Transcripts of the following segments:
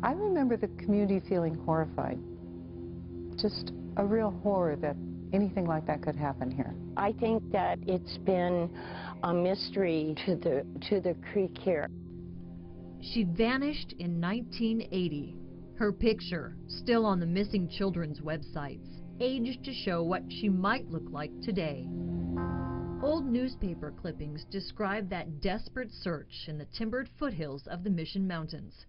I remember the community feeling horrified. Just a real horror that anything like that could happen here. I think that it's been a mystery to the creek here. She vanished in 1980. Her picture still on the missing children's websites, aged to show what she might look like today. Old newspaper clippings describe that desperate search in the timbered foothills of the Mission Mountains.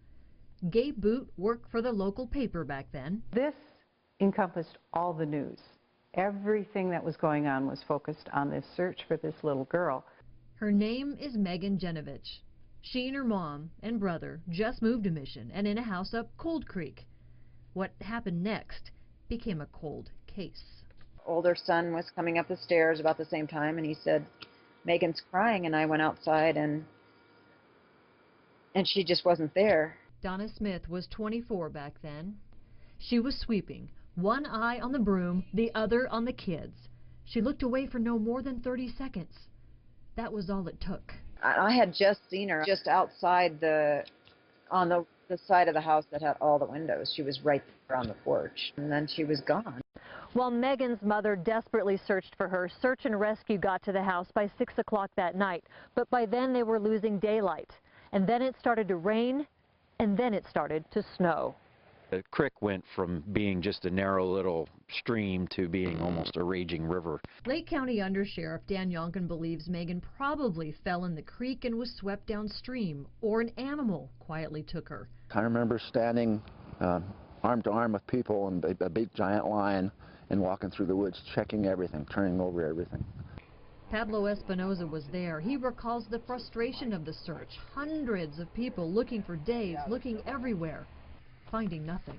Gabe Boot worked for the local paper back then. This encompassed all the news. Everything that was going on was focused on this search for this little girl. Her name is Megan Genovich. She and her mom and brother just moved to Mission and in a house up Cold Creek. What happened next became a cold case. Older son was coming up the stairs about the same time, and he said, "Megan's crying," and I went outside, and she just wasn't there. Donna Smith was 24 back then. She was sweeping, one eye on the broom, the other on the kids. She looked away for no more than 30 seconds. That was all it took. I had just seen her just outside on the side of the house that had all the windows. She was right there on the porch, and then she was gone. While Megan's mother desperately searched for her, search and rescue got to the house by 6 o'clock that night. But by then they were losing daylight. And then it started to rain, and then it started to snow. The creek went from being just a narrow little stream to being almost a raging river. Lake County Undersheriff Dan Yonkin believes Megan probably fell in the creek and was swept downstream, or an animal quietly took her. I remember standing arm to arm with people and a big giant lion and walking through the woods, checking everything, turning over everything. Pablo Espinoza was there. He recalls the frustration of the search. Hundreds of people looking for days, looking everywhere, finding nothing.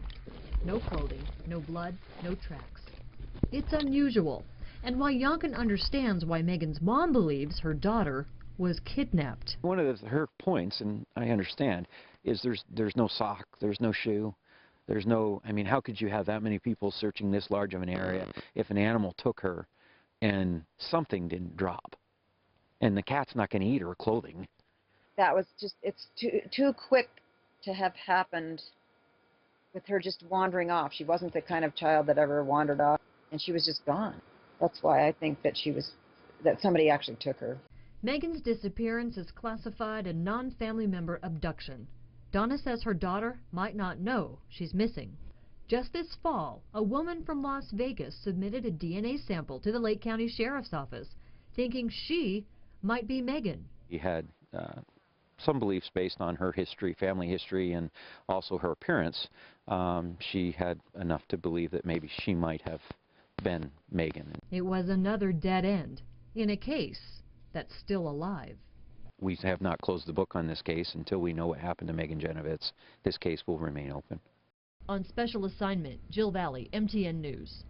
No clothing, no blood, no tracks. It's unusual. And why Yonkin understands why Megan's mom believes her daughter was kidnapped. One of her points, and I understand, is there's no sock, there's no shoe, there's no, I mean, how could you have that many people searching this large of an area if an animal took her and something didn't drop? And the cat's not going to eat her clothing. That was just, it's too quick to have happened with her just wandering off. She wasn't the kind of child that ever wandered off, and she was just gone. That's why I think that that somebody actually took her. Megan's disappearance is classified a non-family member abduction. Donna says her daughter might not know she's missing. Just this fall, a woman from Las Vegas submitted a DNA sample to the Lake County Sheriff's Office, thinking she might be Megan. He had some beliefs based on her history, family history, and also her appearance. She had enough to believe that maybe she might have been Megan. It was another dead end in a case that's still alive. We have not closed the book on this case until we know what happened to Megan Genovich. This case will remain open. On special assignment, Jill Valley, MTN News.